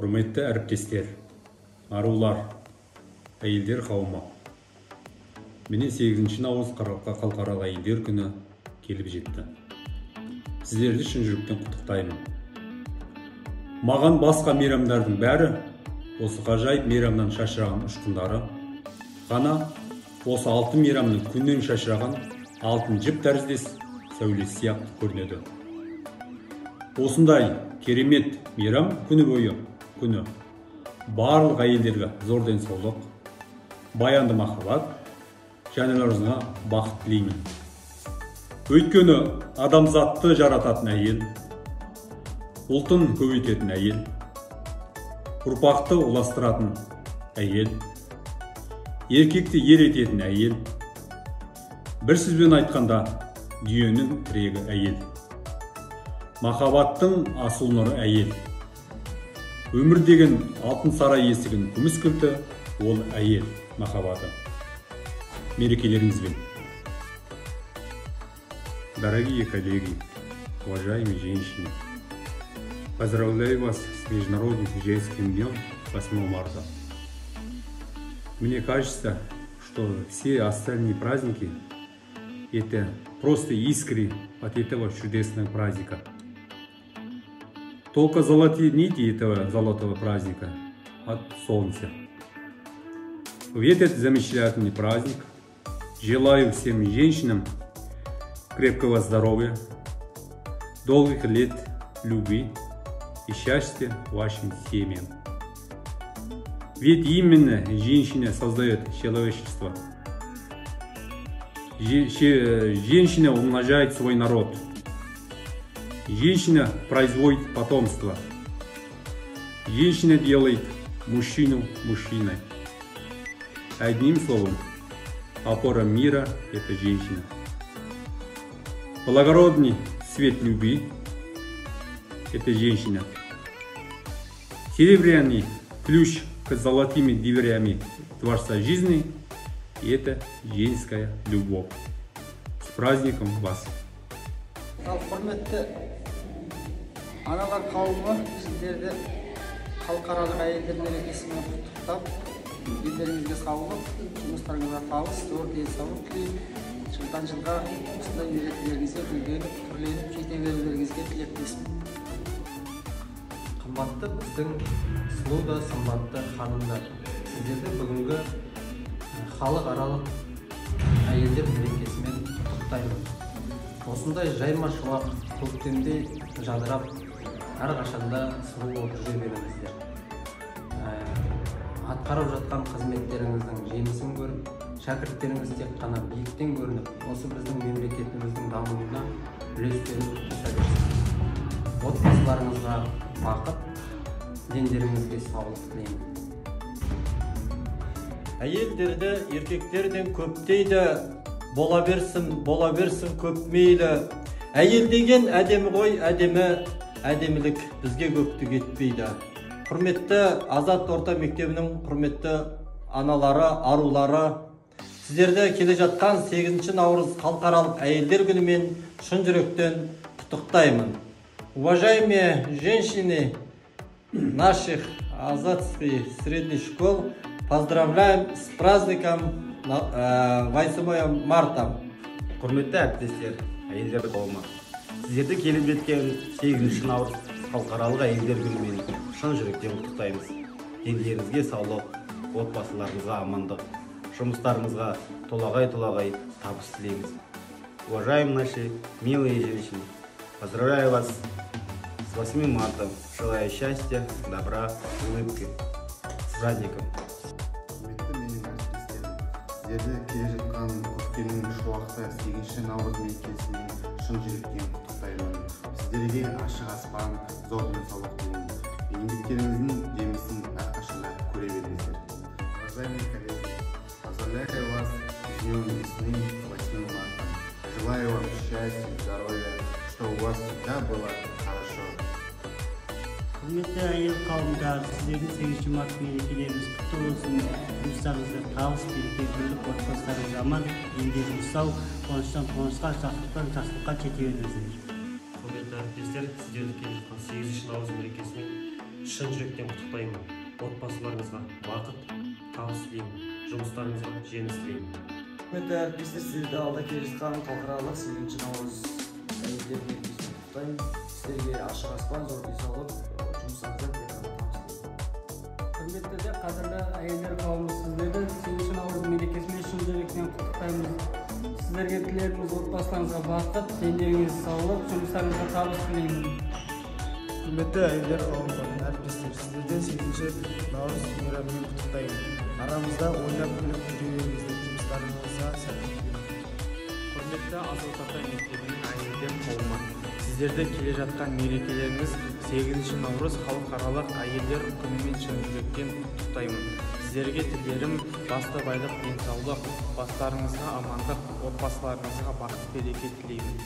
Құрметті әріптестер, арулар, әйелдер қауымы. Міне 8 наурыз халықаралық әйелдер күні келіп жетті. Сіздерді шын жүректен құттықтаймын. Маған басқа мейрамдардың бәрі, осы ғажайып мейрамнан шашыраған ұшқындары, ғана осы алтын мейрамның күннен шашыраған алтын жіп тәріздес сәулесі сияқты көрінеді. Осындай керемет мейрам күні бойы барлық әйелдерге зор денсаулық, баянды махаббат, жанұяларыңызға бақыт тілеймін. Өйткені адамзатты жарататын әйел, ұлтын көбейтетін әйел, ұрпақты ұластыратын әйел, еркекті ер ететін әйел, бір сөзбен айтқанда дүниенің тірегі әйел. Махаббаттың асыл нұры әйел. Өмір деген алтын сарай есігін күміс кілті, ол әйел махаббаты. Мерекелеріңізбен. Дорогие коллеги, уважаемые женщины, поздравляю вас с Международным женским днем 8 марта. Мне кажется, что все остальные праздники – это просто искры от этого чудесного праздника. Только золотые нити этого золотого праздника от солнца. В этот замечательный праздник желаю всем женщинам крепкого здоровья, долгих лет любви и счастья вашим семьям. Ведь именно женщина создает человечество. Женщина умножает свой народ. Женщина производит потомство. Женщина делает мужчину мужчиной. Одним словом, опора мира – это женщина. Благородный свет любви – это женщина. Серебряный ключ к золотыми дверями Творца жизни – это женская любовь. С праздником вас! Құрметті аналар қауымы, сіздерді халықаралық әйелдер мерекесімен құттықтап, елдеріңізге саулық, жұмыстарыңызға табыс, зор денсаулық тілеймін. Жылдан жылға осындай мерекелеріңізге гүлденіп, түрленіп, жете берулеріңізге тілектеспін. Қымбатты біздің сұлу да сымбатты ханымдар, сіздерді бүгінгі халықаралық әйелдер мерекесімен құттықтаймын. Осындай жайма шуақ көктемде жадырап, әрқашанда сұлу болып жүре беріңіздер. Атқарып жатқан қызметтеріңіздің жемісін көріп, шәкірттеріңіз тек қана биіктен көрініп, осы біздің мемлекетіміздің дамуына үлестерін қоса берсін. Отбасыларыңызға бақыт, дендеріңізге саулық тілеймін. Әйелдерді еркектерден көптейді, бола берсін көп мейлі. Әйел деген әдемі ғой, әдемілік бізге көптік етпейді. Құрметті Азат орта мектебінің құрметті аналары, арулары, сіздерді келе жатқан 8 наурыз халықаралық әйелдер күнімен шын жүректен құттықтаймын. Уважаемые женщины наших азатских средних школ, поздравляем с праздником 8 марта. Құрметті әріптестер, әйелдер қауымы, сіздерді келіп жеткен 8 наурыз халықаралық әйелдер күнімен шын жүректен құттықтаймыз. Дендеріңізге саулық, отбасыларыңызға амандық, жұмыстарыңызға толағай табыс тілейміз. Уважаемые наши милые женщины, поздравляю вас с 8 марта, желаю счастья, добра, улыбки. С праздником! Сіздерді келе жатқан көктемнің шуақты 8 наурыз мерекесімен шын жүректен құттықтаймын. Сіздерге ашық аспан, зор денсаулық тілеймін. Еңбектеріңіздің жемісін әрқашанда көре беріңіздер. Уважаемые коллеги, поздравляю вас с днем весны 8 марта. Желаю вам счастья, здоровья, что у вас всегда было хорошо. Құрметті әйел қауымдар, сіздердің 8 март мерекелеріңіз құтты болсын. Жұмыстарыңызда табыс, береке, бірлік, отбасыларыңыз аман, дендеріңіз сау, қуаныштан қуанышқа, жақсылықтан жақсылыққа жете беріңіздер. Құрметті әріптестер, сіздерді келе жатқан 8 наурыз мерекесімен шын жүректен құттықтаймын. Отбасыларыңызға бақыт, табыс тілеймін. Жұмыстарыңызға жеміс тілеймін. Құрметті әріптестер, сіздерді алда келе жатқан халықаралық 8 наурыз әйелдер мерекесімен құттықтаймын. Сіздерге ашық аспан, зор денсаулық, жұмыстарыңызға тек қана табыс тілеймін. Құрметті де қадірлі әйелдер қауымы, сіздерді 8 наурыз мерекесімен шын жүректен құттықтаймыз. Сіздерге тілеріміз отбасыларыңызға бақыт, денлеріңіз саулық, жұмыстарыңызға табыс тілеймін. Құрметті әйелдер қауымы, әріптестер, сіздерден 8 наурыз мейрамымен құттықтаймын. Арамызда ойнап күліп жүре жұмыстарыңызға сәттілік тілеймін. Құрметті Асыл Ата мектебінің әйелдер қауымы, сіздерді келе жатқан мерекелеріңіз 8 наурыз халықаралық әйелдер күнімен шын жүректен құттықтаймын. Сіздерге тілерім басты байлық, денсаулық, бастарыңызға амандық, отбасыларыңызға бақыт береке тілеймін.